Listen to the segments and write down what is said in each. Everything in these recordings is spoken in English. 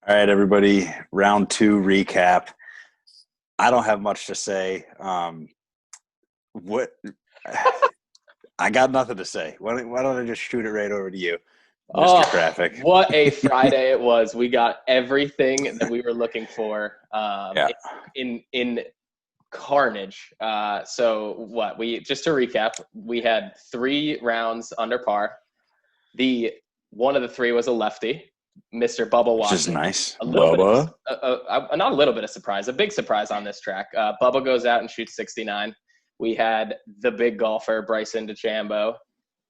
All right, everybody. Round two recap. I don't have much to say. What I got nothing to say. Why don't I just shoot it right over to you, Mr. Oh, Graphic? what a Friday it was. We got everything that we were looking for Yeah, in carnage. So what we just to recap, we had 3 rounds under par. The one of the three was a lefty, Mr. Bubba which is Watson. nice. A little bit of Bubba. not a little bit of surprise, a big surprise on this track. Bubba goes out and shoots 69. We had the big golfer Bryson DeChambeau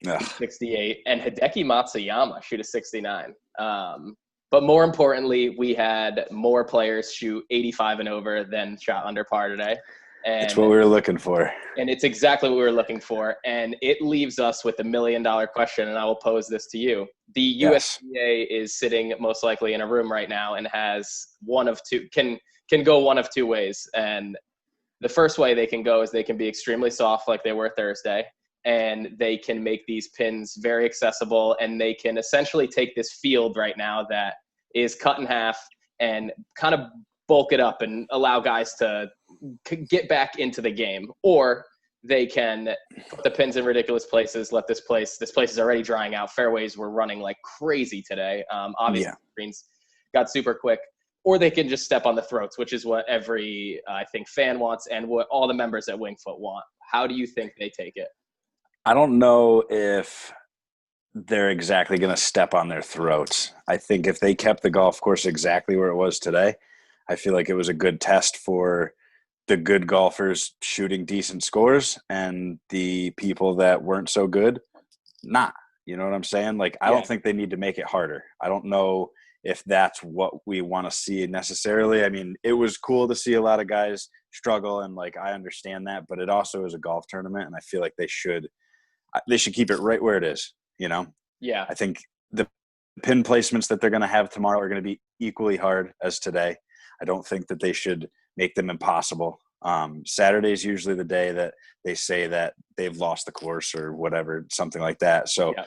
shoot Ugh, 68, and Hideki Matsuyama shoot a 69. But more importantly, we had more players shoot 85 and over than shot under par today. it's And what we were looking for. and it's exactly what we were looking for. And it leaves us with the $1 million question, and I will pose this to you. The Yes. USGA is sitting most likely in a room right now and has one of two can go one of two ways. And the first way they can go is they can be extremely soft like they were Thursday, and they can make these pins very accessible, and they can essentially take this field right now that is cut in half and kind of bulk it up and allow guys to get back into the game. Or they can put the pins in ridiculous places, let this place is already drying out. Fairways were running like crazy today. Obviously, Yeah. greens got super quick. Or they can just step on the throats, which is what every, I think, fan wants and what all the members at Wingfoot want. How do you think they take it? I don't know if they're exactly going to step on their throats. I think if they kept the golf course exactly where it was today, I feel like it was a good test for the good golfers shooting decent scores and the people that weren't so good not. You know what I'm saying? Like, I Yeah. don't think they need to make it harder. I don't know if that's what we want to see necessarily. I mean, it was cool to see a lot of guys struggle, and like I understand that, but it also is a golf tournament, and I feel like they should keep it right where it is. You know, Yeah. I think the pin placements that they're going to have tomorrow are going to be equally hard as today. I don't think that they should make them impossible. Saturday is usually the day that they say that they've lost the course or whatever, something like that. So, Yeah.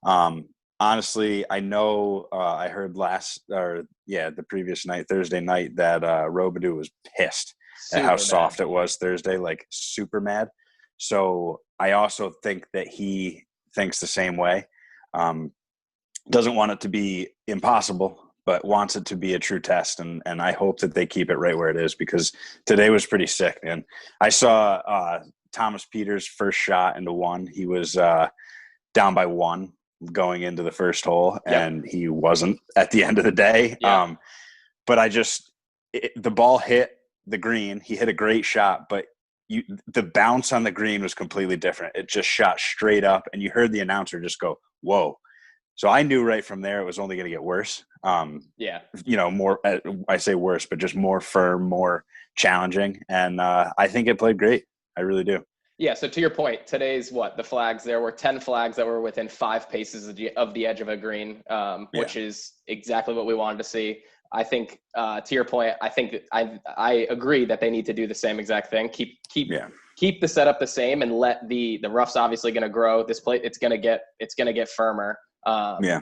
um, honestly, I know I heard the previous night, Thursday night, that Robidoux was pissed at how Super bad. soft it was Thursday, like super mad. So I also think that he thinks the same way. Um, doesn't want it to be impossible, but wants it to be a true test. And I hope that they keep it right where it is, because today was pretty sick, man. I saw Thomas Peters' first shot into one. He was down by one going into the first hole, Yep. and he wasn't at the end of the day. Yeah. But the ball hit the green. He hit a great shot, but the bounce on the green was completely different. It just shot straight up, and you heard the announcer just go, "Whoa." So I knew right from there it was only going to get worse. Yeah. More, I say worse, but just more firm, more challenging. And I think it played great. I really do. Yeah. So to your point, today's the flags, there were 10 flags that were within 5 paces of the edge of a green, Yeah. which is exactly what we wanted to see. I think to your point, I think I agree that they need to do the same exact thing. Yeah. Keep the setup the same and let the rough's obviously going to grow. This plate, it's going to get firmer Yeah.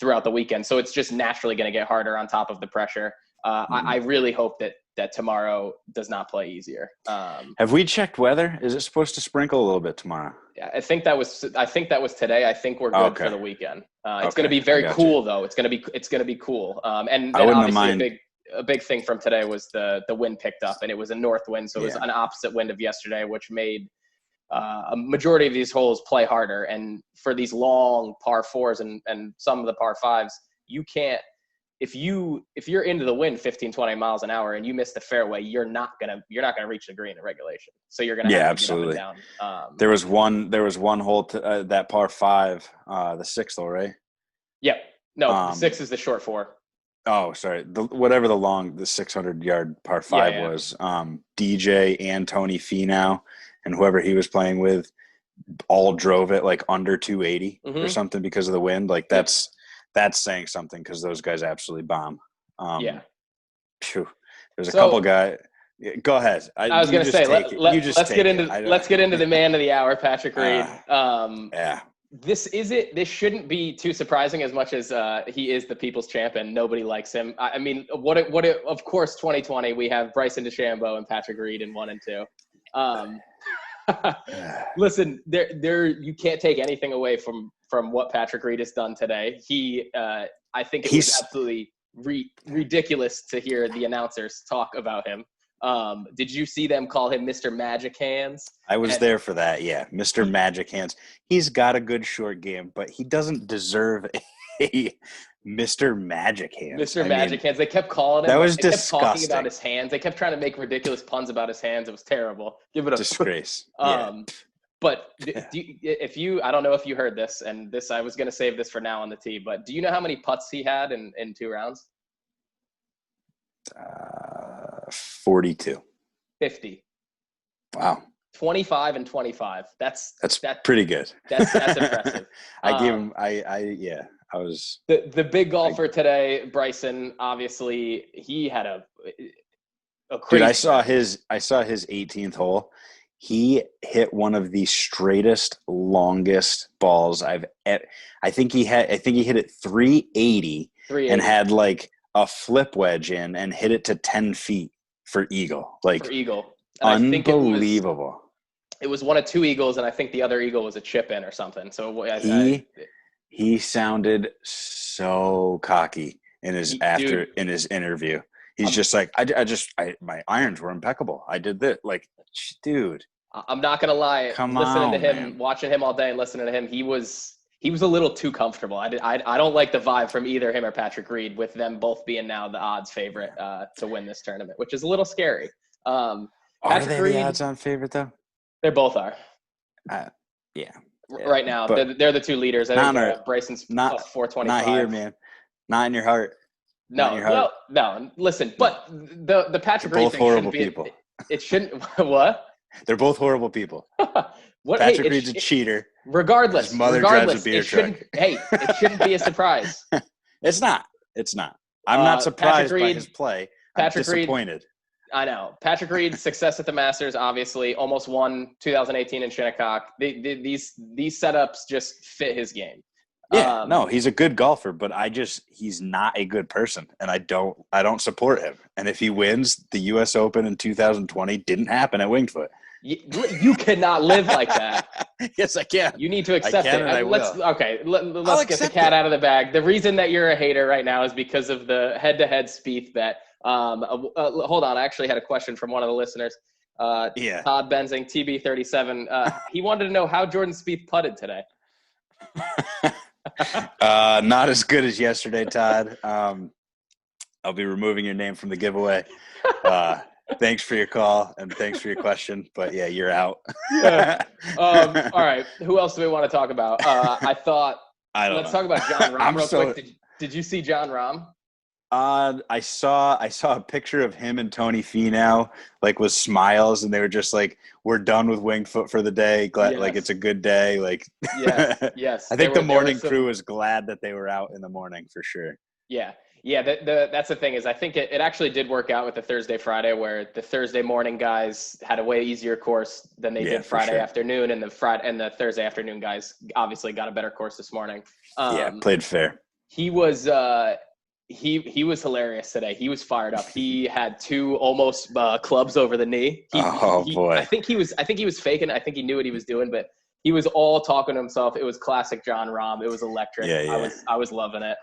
throughout the weekend. So it's just naturally going to get harder on top of the pressure. I really hope that tomorrow does not play easier. Have we checked weather? Is it supposed to sprinkle a little bit tomorrow? Yeah, I think that was today. I think we're good for the weekend. It's going to be very You. cool though. It's going to be cool. And I then wouldn't have obviously mind. a big thing from today was the wind picked up, and it was a north wind, so it was Yeah. an opposite wind of yesterday, which made a majority of these holes play harder. And for these long par fours and some of the par fives, you can't, if you're into the wind 15, 20 miles an hour and you miss the fairway, you're not gonna reach the green in regulation. So you're gonna have to Absolutely. get up and down. There was one hole to, that par five, the sixth hole, right? Yep. No, the six is the short four. Oh, sorry. The 600-yard par five was. DJ and Tony Finau and whoever he was playing with all drove it like under 280 or something because of the wind. Like that's saying something, because those guys absolutely bomb. There's a couple guys. Go ahead. I was going to say, let's get into the man of the hour, Patrick Reed. Yeah. This shouldn't be too surprising as much as he is the people's champ and nobody likes him. I mean, of course, 2020, we have Bryson DeChambeau and Patrick Reed in 1 and 2. Listen, you can't take anything away from what Patrick Reed has done today. I think it was absolutely ridiculous to hear the announcers talk about him. Did you see them call him Mr. Magic Hands? I was there for that. Yeah. Mr. Magic Hands. He's got a good short game, but he doesn't deserve a Mr. Magic Hands. Mr. Magic Hands. They kept calling him. That was they disgusting. kept talking about his hands. They kept trying to make ridiculous puns about his hands. It was terrible. Give it a disgrace. But I don't know if you heard this, and this, I was going to save this for now on the tee, but do you know how many putts he had in 2 rounds? 42. 50. Wow. 25 and 25. That's pretty good. That's impressive. I gave him. I was the big golfer today. Bryson, obviously, he had a crazy. Dude, I saw his 18th hole. He hit one of the straightest, longest balls I think he hit it 380 and had like a flip wedge in and hit it to 10 feet for eagle. Like, for eagle. And unbelievable. It was one of 2 eagles, and I think the other eagle was a chip in or something. So he sounded so cocky in his interview. He's just like, my irons were impeccable. I did this. Like, dude. I'm not gonna lie. Listening to him, man. Watching him all day, and listening to him, he was a little too comfortable. I don't like the vibe from either him or Patrick Reed, with them both being now the odds favorite to win this tournament, which is a little scary. Are they Reed, the odds-on favorite though? They both are. Yeah. Right now, they're the 2 leaders. I think Bryson's not 425. Not here, man. Not in your heart. No. Listen, but the Patrick Reed thing horrible people. It shouldn't. What? They're both horrible people. Patrick Reed's a cheater. Regardless, his mother drives a beer truck. It shouldn't be a surprise. It's not. I'm not surprised by his play. I'm disappointed. Reed, I know. Patrick Reed's success at the Masters, obviously, almost won 2018 in Shinnecock. These setups just fit his game. Yeah, no, he's a good golfer, but he's not a good person, and I don't support him. And if he wins, the U.S. Open in 2020 didn't happen at Winged Foot. You cannot live like that. Yes, I can. You need to accept it. Let's get the cat out of the bag. The reason that you're a hater right now is because of the head-to-head Spieth bet. Hold on, I actually had a question from one of the listeners. Todd Benzing, TB37. He wanted to know how Jordan Spieth putted today. Not as good as yesterday, Todd. I'll be removing your name from the giveaway. Thanks for your call and thanks for your question, but yeah, you're out. All right, who else do we want to talk about? Let's talk about Jon Rahm real quick. Did you see Jon Rahm? I saw a picture of him and Tony Finau, like with smiles, and they were just like, "We're done with Winged Foot for the day. Glad, like it's a good day." Like, yes. I think the morning crew was glad that they were out in the morning for sure. Yeah. That's the thing is, I think it actually did work out with the Thursday Friday, where the Thursday morning guys had a way easier course than they did Friday afternoon, and the Thursday afternoon guys obviously got a better course this morning. Played fair. He was. He was hilarious today. He was fired up. He had 2 almost clubs over the knee. Boy! I think he was faking. I think he knew what he was doing, but he was all talking to himself. It was classic Jon Rahm. It was electric. Yeah. I was loving it.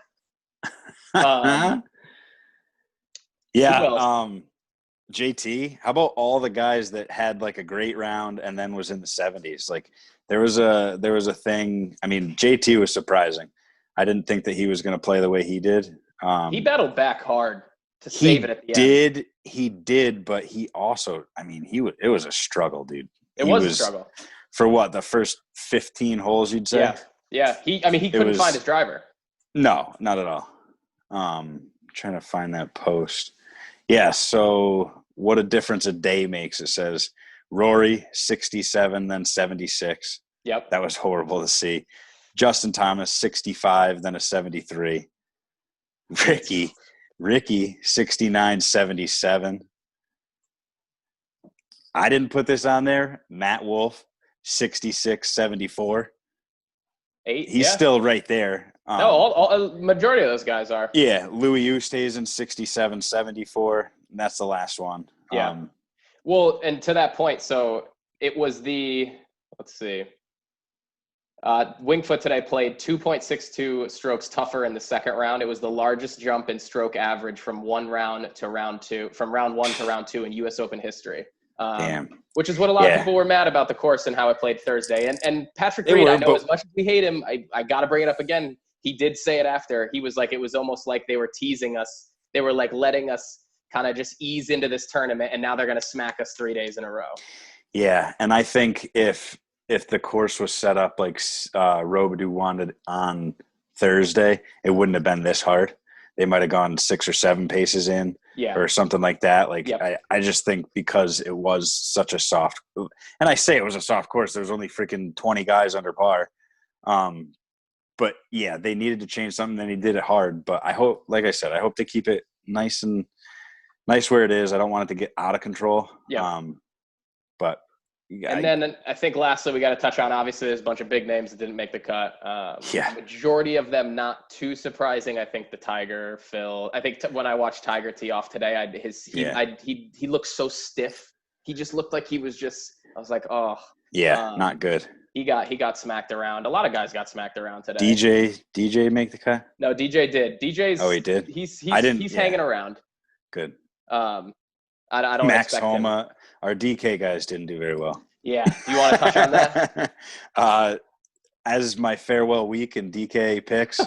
JT. How about all the guys that had like a great round and then was in the 70s? Like there was a thing. I mean, JT was surprising. I didn't think that he was going to play the way he did. He battled back hard to save it at the end. He did, but he also, I mean, it was a struggle, dude. It was a struggle. For what, the first 15 holes, you'd say? Yeah. He couldn't find his driver. No, not at all. Trying to find that post. Yeah, so what a difference a day makes. It says Rory, 67, then 76. Yep. That was horrible to see. Justin Thomas, 65, then a 73. Ricky, 69, 77. I didn't put this on there. Matt Wolf, 66, 74. 8. He's Yeah. still right there. No, all majority of those guys are. Yeah, Louis Oosthuizen 67, 74. And that's the last one. Yeah. Well, and to that point, so it was let's see. Winged Foot today played 2.62 strokes tougher in the second round. It was the largest jump in stroke average from round 1 to round 2 in U.S. Open history. Damn. Which is what a lot of people were mad about the course and how it played Thursday. And Patrick Reed, I know as much as we hate him, I got to bring it up again. He did say it after. He was like, it was almost like they were teasing us. They were like letting us kind of just ease into this tournament, and now they're going to smack us 3 days in a row. Yeah, and I think if the course was set up like Robidoux wanted on Thursday, it wouldn't have been this hard. They might have gone 6 or 7 paces in, or something like that. Like I just think because it was such a soft, and I say it was a soft course. There was only freaking 20 guys under par. But yeah, they needed to change something, and he did it hard. But I hope, like I said, I hope to keep it nice where it is. I don't want it to get out of control. Yeah. But and then I think lastly, we got to touch on, obviously, there's a bunch of big names that didn't make the cut. Majority of them not too surprising. I think the Tiger, Phil. I think when I watched Tiger tee off today, he looked so stiff. He just looked like he was just. I was like, oh. Yeah, not good. He got smacked around. A lot of guys got smacked around today. DJ make the cut? No, DJ did. DJ's. Oh, he did. He's hanging around. Good. I don't Max expect Homa, him. our DK guys didn't do very well. Yeah. Do you want to touch on that? As my farewell week in DK picks,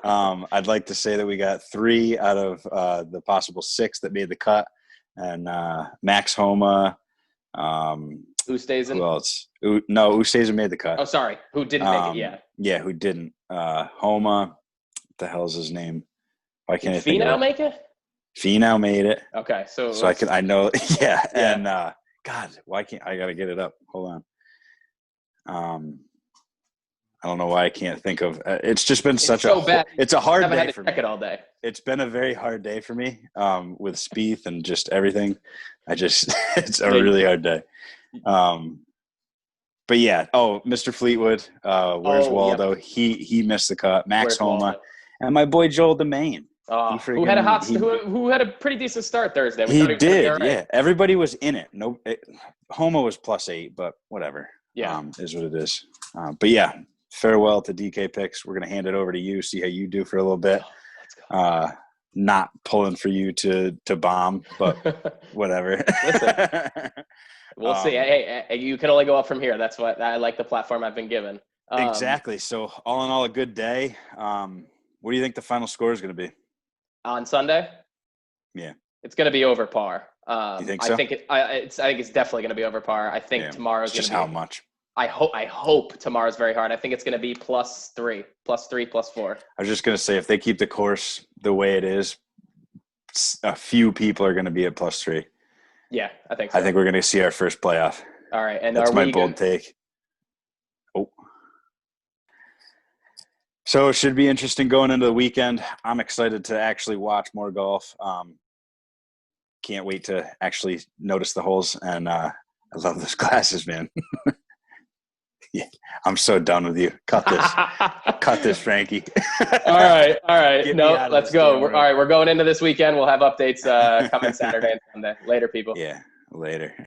I'd like to say that we got 3 out of the possible 6 that made the cut, and Max Homa. Oosthuizen? Who else? No, Oosthuizen made the cut. Oh, sorry. Who didn't make it? Yeah. Yeah, who didn't? Homa. What the hell's his name? Why can't I think of it? Finau make it? Finau made it. Okay, so I know. Yeah, and God, why can't I gotta get it up? Hold on. I don't know why I can't think of. It's just been bad. It's a hard day for me. Check it all day. It's been a very hard day for me with Spieth and just everything. It's a really hard day. But yeah. Oh, Mr. Fleetwood. Where's Waldo? Yep. He missed the cut. Max Homa, and my boy Joel DeMaine. Who had a who had a pretty decent start Thursday. He did. Yeah, everybody was in it. Homa was +8, but whatever. Yeah, is what it is. But yeah. Farewell to DK picks. We're going to hand it over to you, see how you do for a little bit. Let's go. Not pulling for you to bomb, but whatever. Listen, we'll see. Hey, you can only go up from here. That's what I like, the platform I've been given. Exactly. So all in all, a good day. What do you think the final score is going to be? On Sunday? Yeah. It's going to be over par. You think so? I think it's definitely going to be over par. I think tomorrow's going to be. Just how much? I hope tomorrow's very hard. I think it's going to be +3, +4. I was just going to say, if they keep the course the way it is, a few people are going to be at +3. Yeah, I think so. I think we're going to see our first playoff. All right. And that's my bold take. Oh. So it should be interesting going into the weekend. I'm excited to actually watch more golf. Can't wait to actually notice the holes. And I love those glasses, man. Yeah, I'm so done with you. Cut this. Cut this, Frankie. All right. No, let's go. All right, we're going into this weekend. We'll have updates coming Saturday and Sunday. Later, people. Yeah, later.